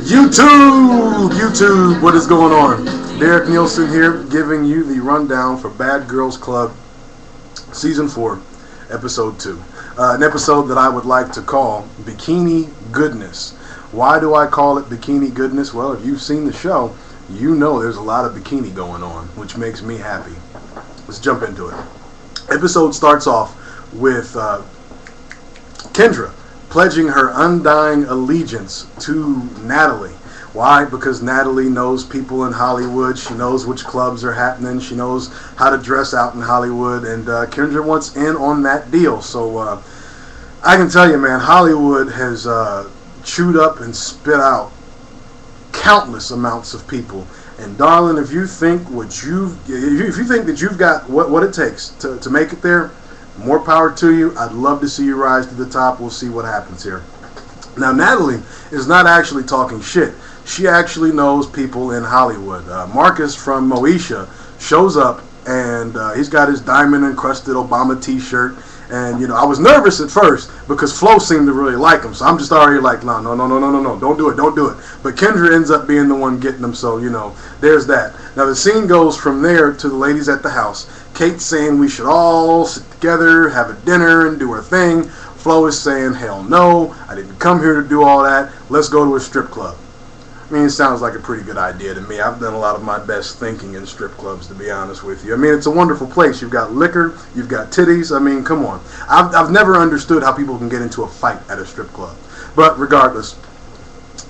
YouTube, what is going on? Derek Nielsen here, giving you the rundown for Bad Girls Club Season 4, Episode 2. An episode that I would like to call Bikini Goodness. Why do I call it Bikini Goodness? Well, if you've seen the show, you know there's a lot of bikini going on, which makes me happy. Let's jump into it. Episode starts off with Kendra pledging her undying allegiance to Natalie. Why? Because Natalie knows people in Hollywood. She knows which clubs are happening. She knows how to dress out in Hollywood. And Kendra wants in on that deal. So I can tell you, man, Hollywood has chewed up and spit out countless amounts of people. And darling, if you think if you think that you've got what it takes to make it there, more power to you. I'd love to see you rise to the top. We'll see what happens here. Now, Natalie is not actually talking shit. She actually knows people in Hollywood. Marcus from Moesha shows up, and he's got his diamond-encrusted Obama t-shirt. And, you know, I was nervous at first because Flo seemed to really like him. So I'm just already like, no, don't do it. But Kendra ends up being the one getting them, so, you know, there's that. Now, the scene goes from there to the ladies at the house. Kate's saying we should all sit together, have a dinner, and do our thing. Flo is saying, hell no, I didn't come here to do all that. Let's go to a strip club. I mean, it sounds like a pretty good idea to me. I've done a lot of my best thinking in strip clubs, to be honest with you. I mean, it's a wonderful place. You've got liquor, you've got titties. I mean, come on. I've never understood how people can get into a fight at a strip club. But regardless,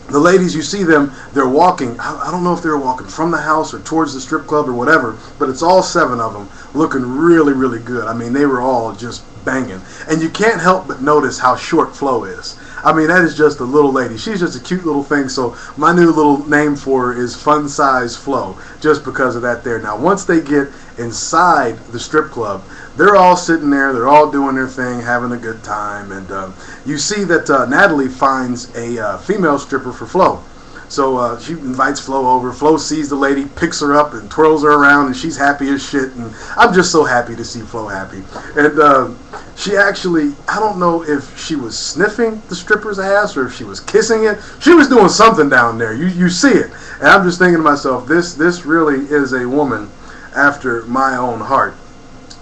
the ladies, you see them, they're walking. I don't know if they're walking from the house or towards the strip club or whatever, but it's all 7 of them looking really, really good. I mean, they were all just banging. And you can't help but notice how short Flo is. I mean, that is just a little lady. She's just a cute little thing. So my new little name for her is Fun Size Flo, just because of that there. Now, once they get inside the strip club, they're all sitting there. They're all doing their thing, having a good time. And you see that Natalie finds a female stripper for Flo. So she invites Flo over. Flo sees the lady, picks her up, and twirls her around, and she's happy as shit. And I'm just so happy to see Flo happy. And she actually, I don't know if she was sniffing the stripper's ass or if she was kissing it. She was doing something down there. You see it. And I'm just thinking to myself, this really is a woman after my own heart.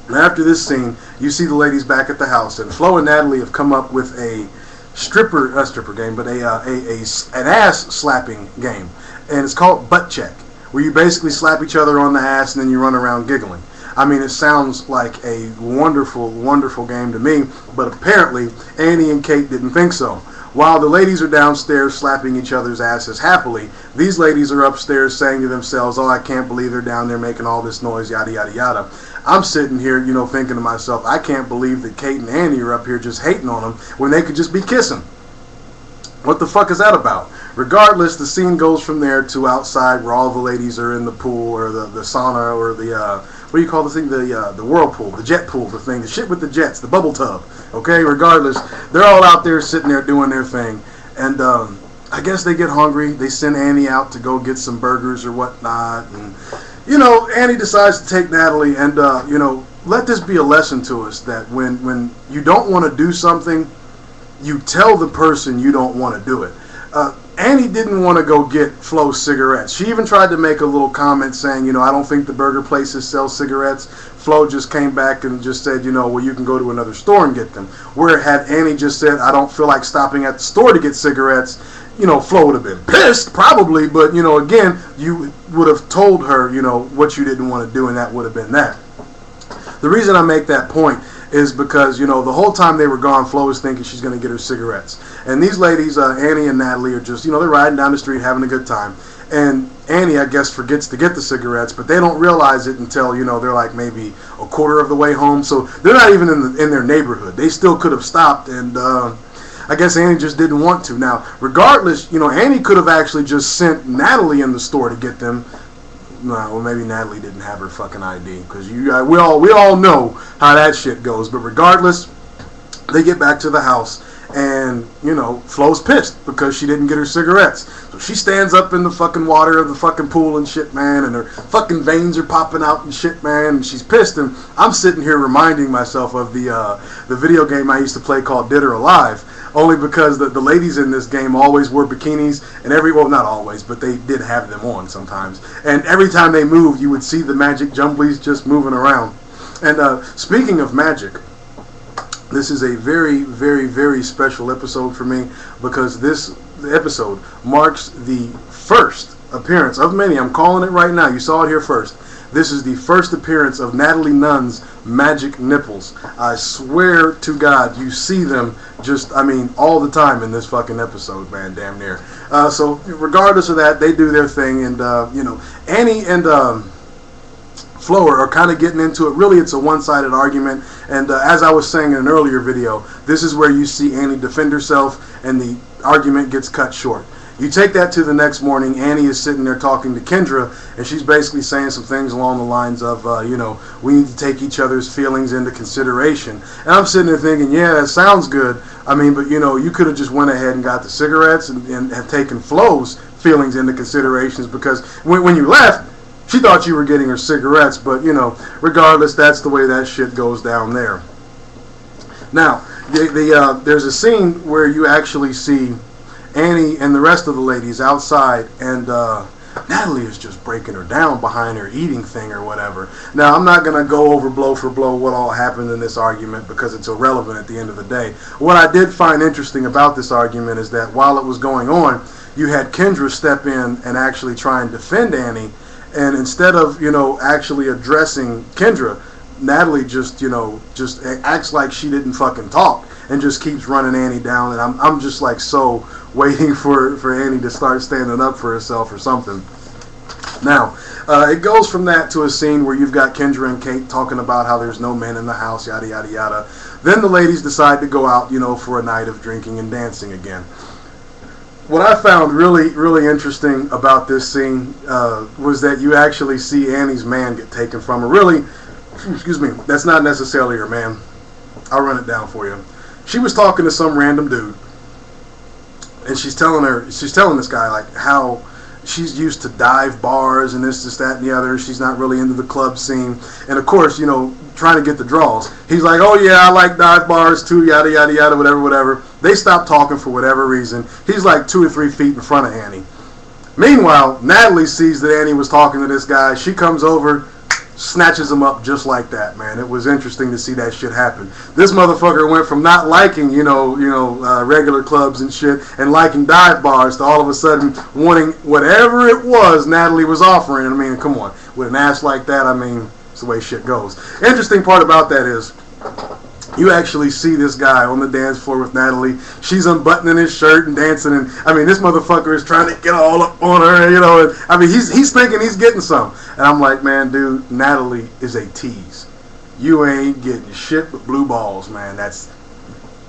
And after this scene, you see the ladies back at the house, and Flo and Natalie have come up with a stripper game, but an ass slapping game, and it's called Butt Check, where you basically slap each other on the ass and then you run around giggling. I mean, it sounds like a wonderful, wonderful game to me, but apparently Annie and Kate didn't think so. While the ladies are downstairs slapping each other's asses happily, these ladies are upstairs saying to themselves, oh, I can't believe they're down there making all this noise, yada, yada, yada. I'm sitting here, you know, thinking to myself, I can't believe that Kate and Annie are up here just hating on them when they could just be kissing. What the fuck is that about? Regardless, the scene goes from there to outside where all the ladies are in the pool or the sauna or the, what do you call the thing? The whirlpool, the jet pool, the thing, the shit with the jets, the bubble tub. Okay, regardless, they're all out there sitting there doing their thing. And I guess they get hungry. They send Annie out to go get some burgers or whatnot. And, you know, Annie decides to take Natalie and, you know, let this be a lesson to us that when you don't want to do something, you tell the person you don't want to do it. Annie didn't want to go get Flo cigarettes. She even tried to make a little comment saying, you know, I don't think the burger places sell cigarettes. Flo just came back and just said, you know, well, you can go to another store and get them. Where had Annie just said, I don't feel like stopping at the store to get cigarettes, you know, Flo would have been pissed, probably. But, you know, again, you would have told her, you know, what you didn't want to do, and that would have been that. The reason I make that point is because, you know, the whole time they were gone, Flo was thinking she's going to get her cigarettes. And these ladies, Annie and Natalie, are just, you know, they're riding down the street having a good time. And Annie, I guess, forgets to get the cigarettes, but they don't realize it until, you know, they're like maybe a quarter of the way home. So they're not even in their neighborhood. They still could have stopped, and I guess Annie just didn't want to. Now, regardless, you know, Annie could have actually just sent Natalie in the store to get them. No, well, maybe Natalie didn't have her fucking ID, because we all know how that shit goes. But regardless, they get back to the house, and, you know, Flo's pissed because she didn't get her cigarettes. So she stands up in the fucking water of the fucking pool and shit, man, and her fucking veins are popping out and shit, man, and she's pissed. And I'm sitting here reminding myself of the video game I used to play called Dead or Alive. only because the ladies in this game always wore bikinis, and well, not always, but they did have them on sometimes. And every time they moved, you would see the Magic Jumblies just moving around. And speaking of magic, this is a very, very, very special episode for me because this episode marks the first appearance of many. I'm calling it right now. You saw it here first. This is the first appearance of Natalie Nunn's magic nipples. I swear to God, you see them just, all the time in this fucking episode, man, damn near. So regardless of that, they do their thing, and, Annie and Flo are kind of getting into it. Really, it's a one-sided argument, and as I was saying in an earlier video, this is where you see Annie defend herself, and the argument gets cut short. You take that to the next morning, Annie is sitting there talking to Kendra, and she's basically saying some things along the lines of, we need to take each other's feelings into consideration. And I'm sitting there thinking, yeah, that sounds good. But, you could have just went ahead and got the cigarettes and have taken Flo's feelings into considerations, because when you left, she thought you were getting her cigarettes, but, regardless, that's the way that shit goes down there. Now, there's a scene where you actually see Annie and the rest of the ladies outside, and Natalie is just breaking her down behind her eating thing or whatever. Now, I'm not going to go over blow for blow what all happened in this argument because it's irrelevant at the end of the day. What I did find interesting about this argument is that while it was going on, you had Kendra step in and actually try and defend Annie, and instead of, actually addressing Kendra, Natalie just acts like she didn't fucking talk and just keeps running Annie down, and I'm just like so waiting for Annie to start standing up for herself or something. Now, it goes from that to a scene where you've got Kendra and Kate talking about how there's no men in the house, yada, yada, yada. Then the ladies decide to go out, for a night of drinking and dancing again. What I found really, really interesting about this scene was that you actually see Annie's man get taken from her. Really, excuse me, that's not necessarily her man. I'll run it down for you. She was talking to some random dude, and she's telling this guy like how she's used to dive bars and this, that, and the other. She's not really into the club scene, and of course, trying to get the draws. He's like, oh yeah, I like dive bars too, yada yada yada, whatever. They stop talking for whatever reason. He's like 2 or 3 feet in front of Annie. Meanwhile, Natalie sees that Annie was talking to this guy. She comes over, snatches him up just like that, man. It was interesting to see that shit happen. This motherfucker went from not liking, regular clubs and shit and liking dive bars to all of a sudden wanting whatever it was Natalie was offering. Come on. With an ass like that, it's the way shit goes. Interesting part about that is you actually see this guy on the dance floor with Natalie. She's unbuttoning his shirt and dancing, and this motherfucker is trying to get all up on her, and he's thinking he's getting some. And I'm like, man, dude, Natalie is a tease. You ain't getting shit but blue balls, man.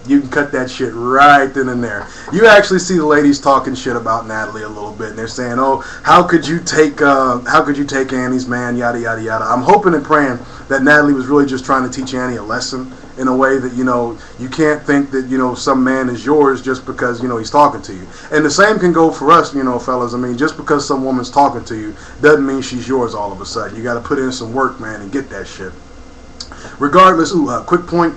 You can cut that shit right then and there. You actually see the ladies talking shit about Natalie a little bit, and they're saying, "Oh, how could you take Annie's man?" Yada yada yada. I'm hoping and praying that Natalie was really just trying to teach Annie a lesson in a way that you can't think that some man is yours just because he's talking to you. And the same can go for us, fellas. Just because some woman's talking to you doesn't mean she's yours all of a sudden. You got to put in some work, man, and get that shit. Regardless, quick point.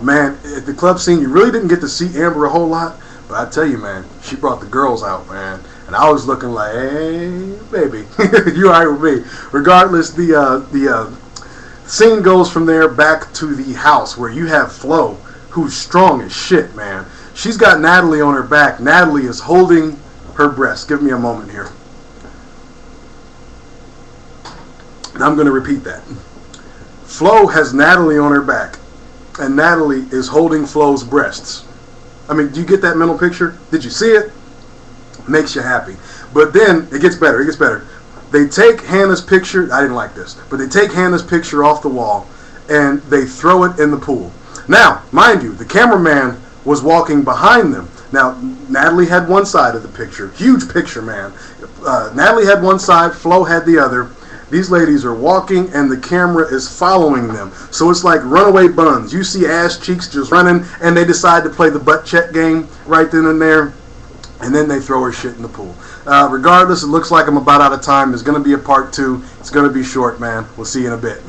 Man, at the club scene, you really didn't get to see Amber a whole lot, but I tell you, man, she brought the girls out, man, and I was looking like, hey, baby, you all right with me. Regardless, the scene goes from there back to the house where you have Flo, who's strong as shit, man. She's got Natalie on her back. Natalie is holding her breast. Give me a moment here. And I'm going to repeat that. Flo has Natalie on her back, and Natalie is holding Flo's breasts. Do you get that mental picture? Did you see it? Makes you happy. But then, it gets better, They take Hannah's picture, I didn't like this, but they take Hannah's picture off the wall, and they throw it in the pool. Now, mind you, the cameraman was walking behind them. Now, Natalie had one side of the picture. Huge picture, man. Natalie had one side, Flo had the other. These ladies are walking, and the camera is following them. So it's like runaway buns. You see ass cheeks just running, and they decide to play the butt check game right then and there, and then they throw her shit in the pool. Regardless, it looks like I'm about out of time. There's going to be a part 2. It's going to be short, man. We'll see you in a bit.